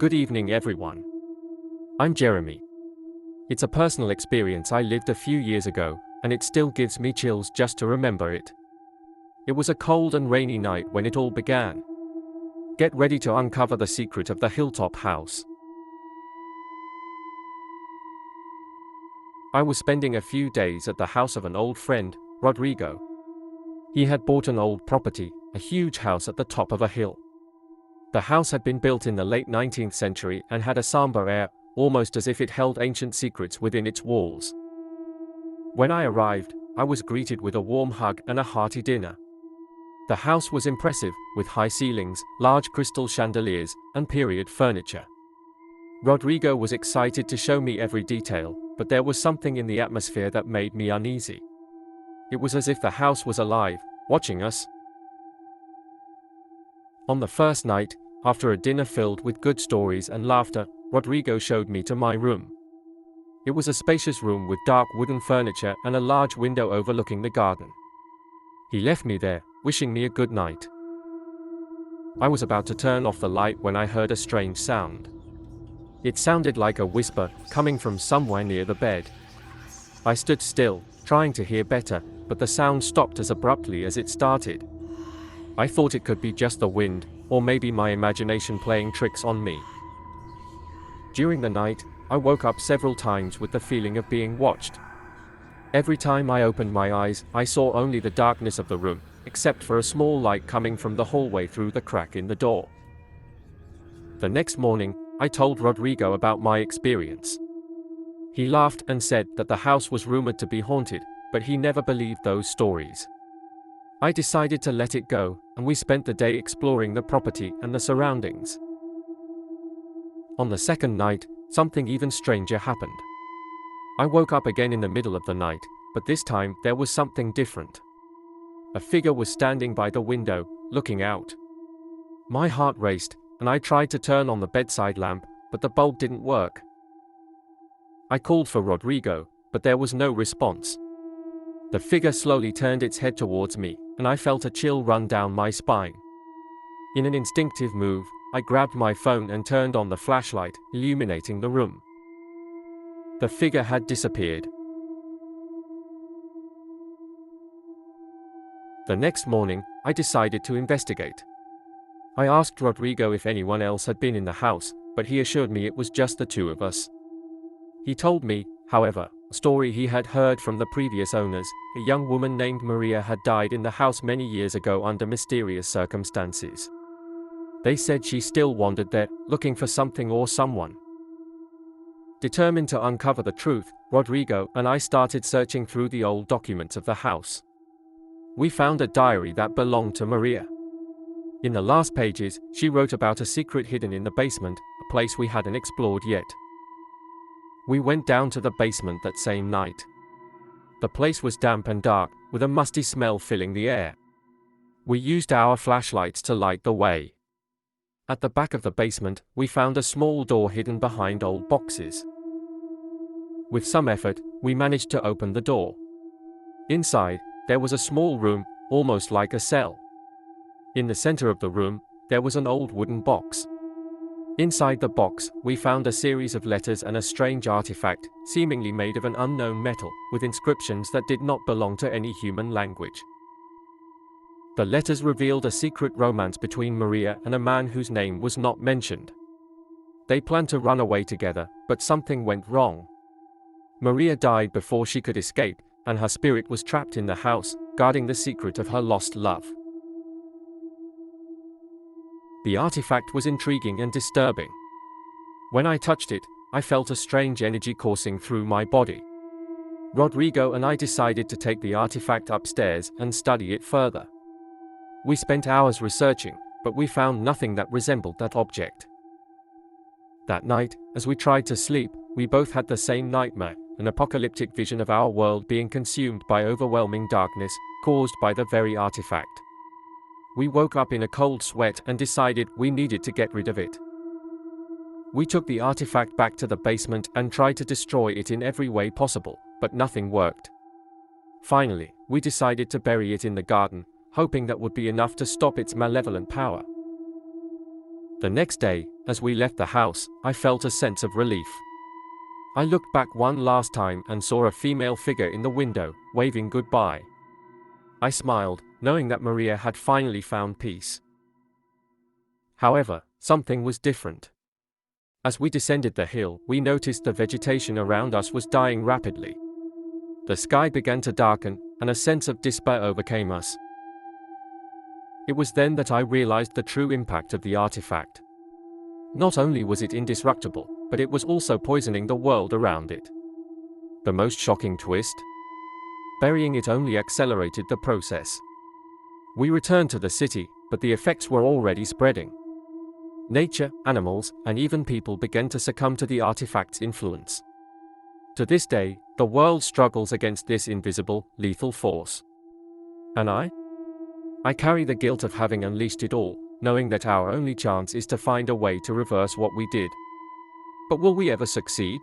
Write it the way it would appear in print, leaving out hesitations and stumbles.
Good evening, everyone. I'm Jeremy. It's a personal experience I lived a few years ago, and it still gives me chills just to remember it. It was a cold and rainy night when it all began. Get ready to uncover the secret of the Hilltop House. I was spending a few days at the house of an old friend, Rodrigo. He had bought an old property, a huge house at the top of a hill. The house had been built in the late 19th century and had a somber air, almost as if it held ancient secrets within its walls. When I arrived, I was greeted with a warm hug and a hearty dinner. The house was impressive, with high ceilings, large crystal chandeliers, and period furniture. Rodrigo was excited to show me every detail, but there was something in the atmosphere that made me uneasy. It was as if the house was alive, watching us. On the first night, after a dinner filled with good stories and laughter, Rodrigo showed me to my room. It was a spacious room with dark wooden furniture and a large window overlooking the garden. He left me there, wishing me a good night. I was about to turn off the light when I heard a strange sound. It sounded like a whisper, coming from somewhere near the bed. I stood still, trying to hear better, but the sound stopped as abruptly as it started. I thought it could be just the wind, or maybe my imagination playing tricks on me. During the night, I woke up several times with the feeling of being watched. Every time I opened my eyes, I saw only the darkness of the room, except for a small light coming from the hallway through the crack in the door. The next morning, I told Rodrigo about my experience. He laughed and said that the house was rumored to be haunted, but he never believed those stories. I decided to let it go, and we spent the day exploring the property and the surroundings. On the second night, something even stranger happened. I woke up again in the middle of the night, but this time there was something different. A figure was standing by the window, looking out. My heart raced, and I tried to turn on the bedside lamp, but the bulb didn't work. I called for Rodrigo, but there was no response. The figure slowly turned its head towards me, and I felt a chill run down my spine. In an instinctive move, I grabbed my phone and turned on the flashlight, illuminating the room. The figure had disappeared. The next morning, I decided to investigate. I asked Rodrigo if anyone else had been in the house, but he assured me it was just the two of us. He told me, however, a story he had heard from the previous owners. A young woman named Maria had died in the house many years ago under mysterious circumstances. They said she still wandered there, looking for something or someone. Determined to uncover the truth, Rodrigo and I started searching through the old documents of the house. We found a diary that belonged to Maria. In the last pages, she wrote about a secret hidden in the basement, a place we hadn't explored yet. We went down to the basement that same night. The place was damp and dark, with a musty smell filling the air. We used our flashlights to light the way. At the back of the basement, we found a small door hidden behind old boxes. With some effort, we managed to open the door. Inside, there was a small room, almost like a cell. In the center of the room, there was an old wooden box. Inside the box, we found a series of letters and a strange artifact, seemingly made of an unknown metal, with inscriptions that did not belong to any human language. The letters revealed a secret romance between Maria and a man whose name was not mentioned. They planned to run away together, but something went wrong. Maria died before she could escape, and her spirit was trapped in the house, guarding the secret of her lost love. The artifact was intriguing and disturbing. When I touched it, I felt a strange energy coursing through my body. Rodrigo and I decided to take the artifact upstairs and study it further. We spent hours researching, but we found nothing that resembled that object. That night, as we tried to sleep, we both had the same nightmare, an apocalyptic vision of our world being consumed by overwhelming darkness, caused by the very artifact. We woke up in a cold sweat and decided we needed to get rid of it. We took the artifact back to the basement and tried to destroy it in every way possible, but nothing worked. Finally, we decided to bury it in the garden, hoping that would be enough to stop its malevolent power. The next day, as we left the house, I felt a sense of relief. I looked back one last time and saw a female figure in the window, waving goodbye. I smiled, knowing that Maria had finally found peace. However, something was different. As we descended the hill, we noticed the vegetation around us was dying rapidly. The sky began to darken, and a sense of despair overcame us. It was then that I realized the true impact of the artifact. Not only was it indestructible, but it was also poisoning the world around it. The most shocking twist? Burying it only accelerated the process. We returned to the city, but the effects were already spreading. Nature, animals, and even people began to succumb to the artifact's influence. To this day, the world struggles against this invisible, lethal force. And I carry the guilt of having unleashed it all, knowing that our only chance is to find a way to reverse what we did. But will we ever succeed?